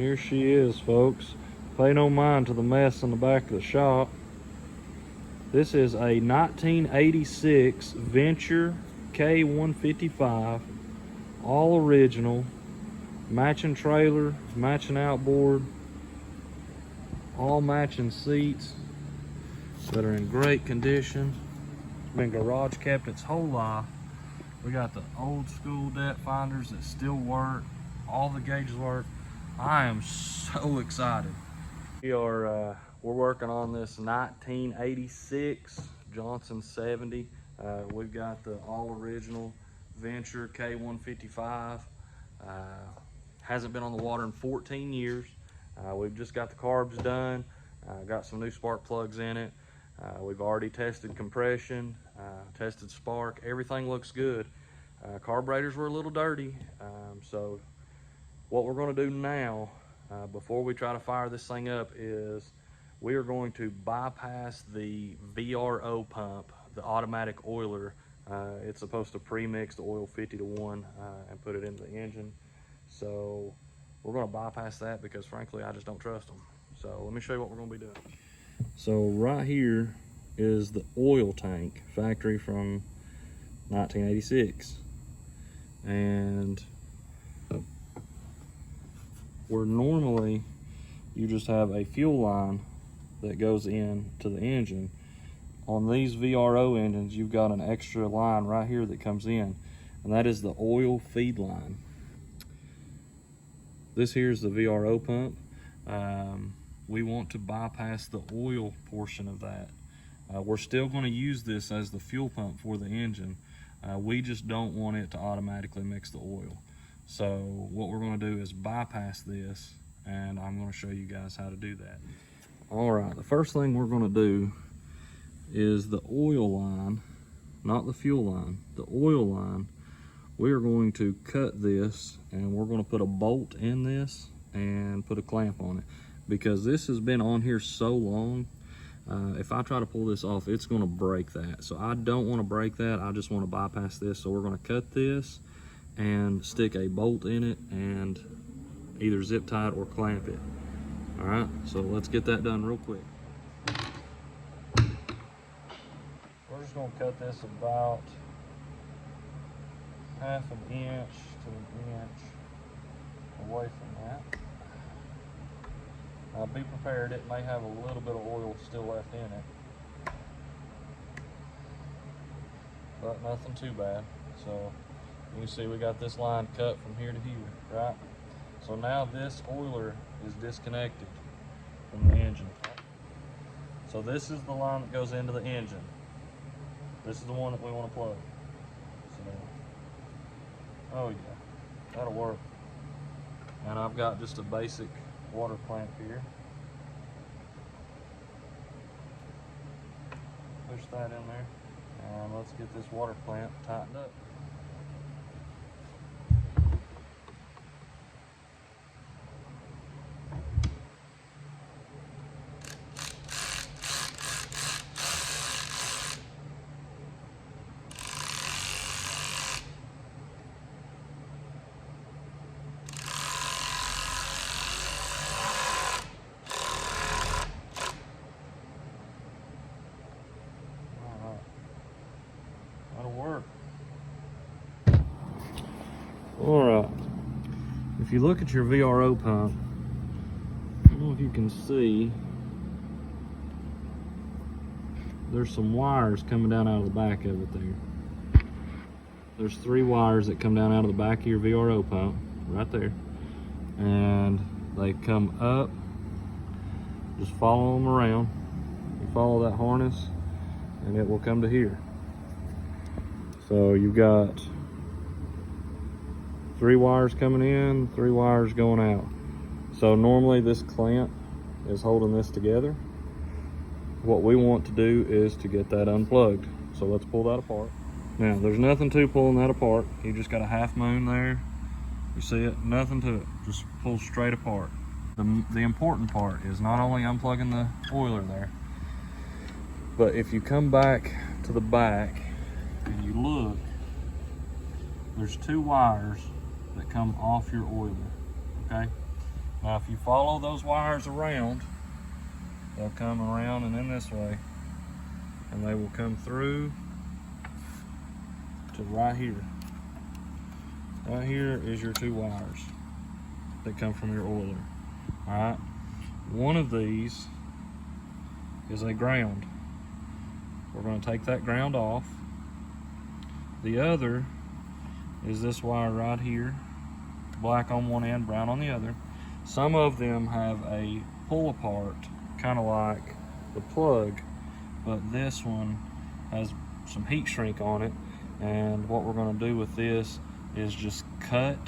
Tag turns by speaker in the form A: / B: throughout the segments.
A: Here she is, folks. Pay no mind to the mess in the back of the shop. This is a 1986 Venture K155, all original, matching trailer, matching outboard, all matching seats that are in great condition. It's been garage kept its whole life. We got the old school depth finders that still work. All the gauges work. I am so excited. We're working on this 1986 Johnson 70. We've got the all original Venture K155. Hasn't been on the water in 14 years. We've just got the carbs done. Got some new spark plugs in it. We've already tested compression, tested spark. Everything looks good. Carburetors were a little dirty. So what we're going to do now, before we try to fire this thing up, is we are going to bypass the VRO pump, the automatic oiler. It's supposed to pre-mix the oil 50 to 1 and put it into the engine. So we're going to bypass that because frankly I just don't trust them. So let me show you what we're going to be doing. So right here is the oil tank, factory from 1986, and where normally you just have a fuel line that goes in to the engine, on these VRO engines you've got an extra line right here that comes in, and that is the oil feed line. This here is the VRO pump. We want to bypass the oil portion of that. We're still going to use this as the fuel pump for the engine. We just don't want it to automatically mix the oil. So what we're going to do is bypass this, and I'm going to show you guys how to do that. All right, the first thing we're going to do is the oil line, not the fuel line, the oil line. We are going to cut this, and we're going to put a bolt in this and put a clamp on it, because this has been on here so long. If I try to pull this off, it's going to break that. So I don't want to break that. I just want to bypass this. So we're going to cut this and stick a bolt in it and either zip tie it or clamp it. All right, so let's get that done real quick. We're just going to cut this about half an inch to an inch away from that. Now be prepared, it may have a little bit of oil still left in it, but nothing too bad. So you can see we got this line cut from here to here, right? So now this oiler is disconnected from the engine. So this is the line that goes into the engine. This is the one that we want to plug. So, oh yeah, that'll work. And I've got just a basic water clamp here. Push that in there, and let's get this water clamp tightened up. Alright, if you look at your VRO pump, I don't know if you can see, there's some wires coming down out of the back of it there. There's 3 wires that come down out of the back of your VRO pump, right there. And they come up, just follow them around. You follow that harness, and it will come to here. So you've got 3 wires coming in, 3 wires going out. So normally this clamp is holding this together. What we want to do is to get that unplugged. So let's pull that apart. Now there's nothing to pulling that apart. You just got a half moon there. You see it? Nothing to it. Just pull straight apart. The important part is not only unplugging the oiler there, but if you come back to the back and you look, there's 2 wires that come off your oiler, okay? Now if you follow those wires around, they'll come around and in this way, and they will come through to right here. Right here is your 2 wires that come from your oiler. All right, one of these is a ground. We're going to take that ground off. The other is this wire right here, black on one end, brown on the other. Some of them have a pull apart, kind of like the plug, but this one has some heat shrink on it. And what we're going to do with this is just cut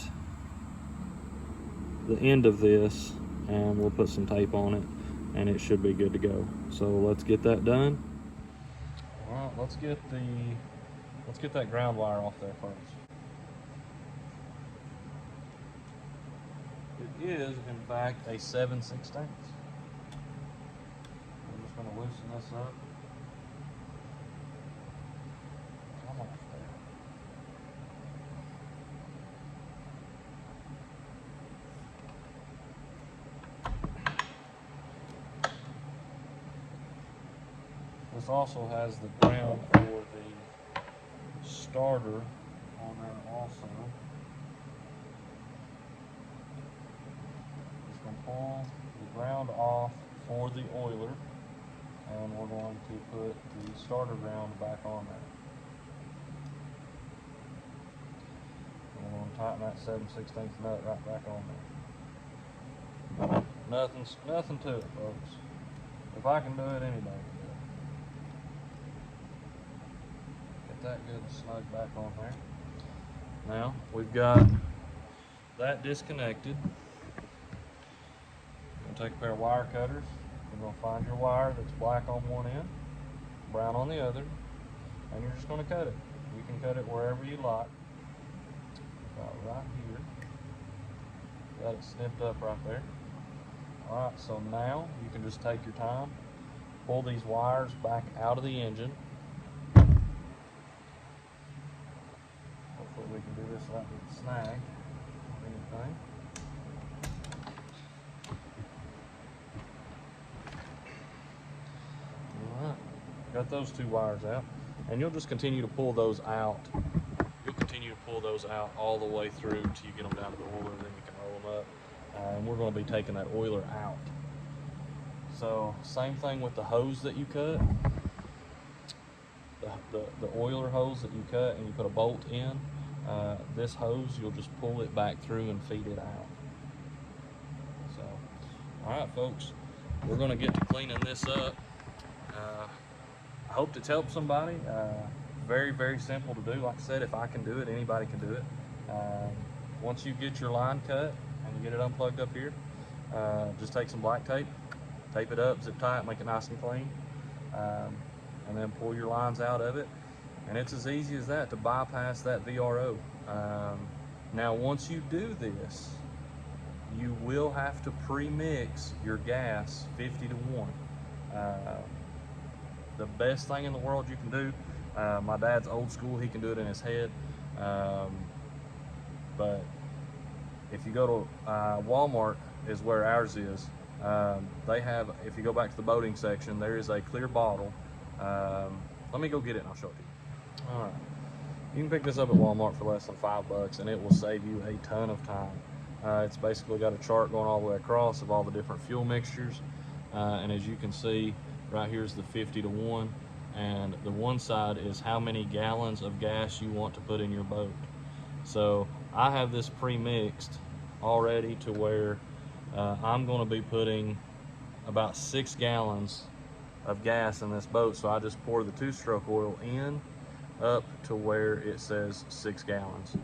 A: the end of this, and we'll put some tape on it, and it should be good to go. So let's get that done. All right, let's get that ground wire off there first. It is, in fact, a 7/16. I'm just going to loosen this up. Come off there. This also has the ground for the starter on there also. Just going to pull the ground off for the oiler, and we're going to put the starter ground back on there. And we're going to tighten that 7/16 nut right back on there. Nothing to it, folks. If I can do it, anybody can do it. Get that good and snug back on there. Now we've got that disconnected. We're going to take a pair of wire cutters. You're going to find your wire that's black on one end, brown on the other, and you're just going to cut it. You can cut it wherever you like. About right here. Got it snipped up right there. Alright, so now you can just take your time, pull these wires back out of the engine. Hopefully we can do this without getting snagged or anything. Alright, got those 2 wires out, and you'll just continue to pull those out. You'll continue to pull those out all the way through till you get them down to the oiler, then you can roll them up. And we're going to be taking that oiler out. So same thing with the hose that you cut. The oiler hose that you cut and you put a bolt in, this hose, you'll just pull it back through and feed it out. So, all right, folks, we're going to get to cleaning this up. I hope it's helped somebody. Very, very simple to do. Like I said, if I can do it, anybody can do it. Once you get your line cut and you get it unplugged up here, just take some black tape, tape it up, zip tie it, make it nice and clean, and then pull your lines out of it. And it's as easy as that to bypass that VRO. Now, once you do this, you will have to pre-mix your gas 50 to 1. The best thing in the world you can do, my dad's old school, he can do it in his head, but if you go to Walmart is where ours is, they have, if you go back to the boating section, there is a clear bottle. Let me go get it and I'll show it to you. All right, you can pick this up at Walmart for less than $5 and it will save you a ton of time. It's basically got a chart going all the way across of all the different fuel mixtures, and as you can see, right here is the 50 to 1, and the one side is how many gallons of gas you want to put in your boat. So I have this pre-mixed already to where I'm going to be putting about 6 gallons of gas in this boat. So I just pour the 2-stroke oil in up to where it says 6 gallons.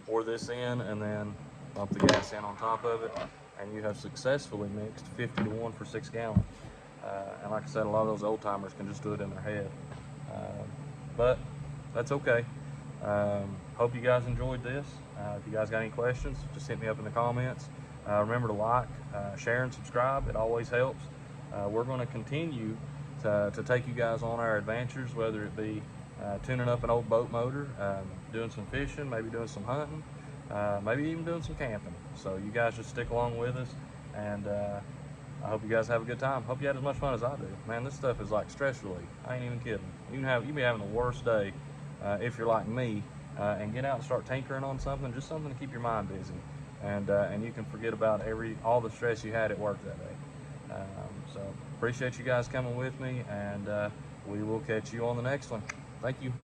A: Pour this in and then dump the gas in on top of it, and you have successfully mixed 50 to 1 for 6 gallons. And like I said, a lot of those old timers can just do it in their head, but that's okay. Hope you guys enjoyed this. If you guys got any questions, just hit me up in the comments. Remember to like, share, and subscribe. It always helps. We're going to continue to take you guys on our adventures, whether it be tuning up an old boat motor, doing some fishing, maybe doing some hunting, maybe even doing some camping. So you guys just stick along with us, and I hope you guys have a good time. Hope you had as much fun as I do. Man, this stuff is like stress relief. I ain't even kidding. You be having the worst day if you're like me, and get out and start tinkering on something, just something to keep your mind busy, and you can forget about all the stress you had at work that day. So appreciate you guys coming with me, and we will catch you on the next one. Thank you.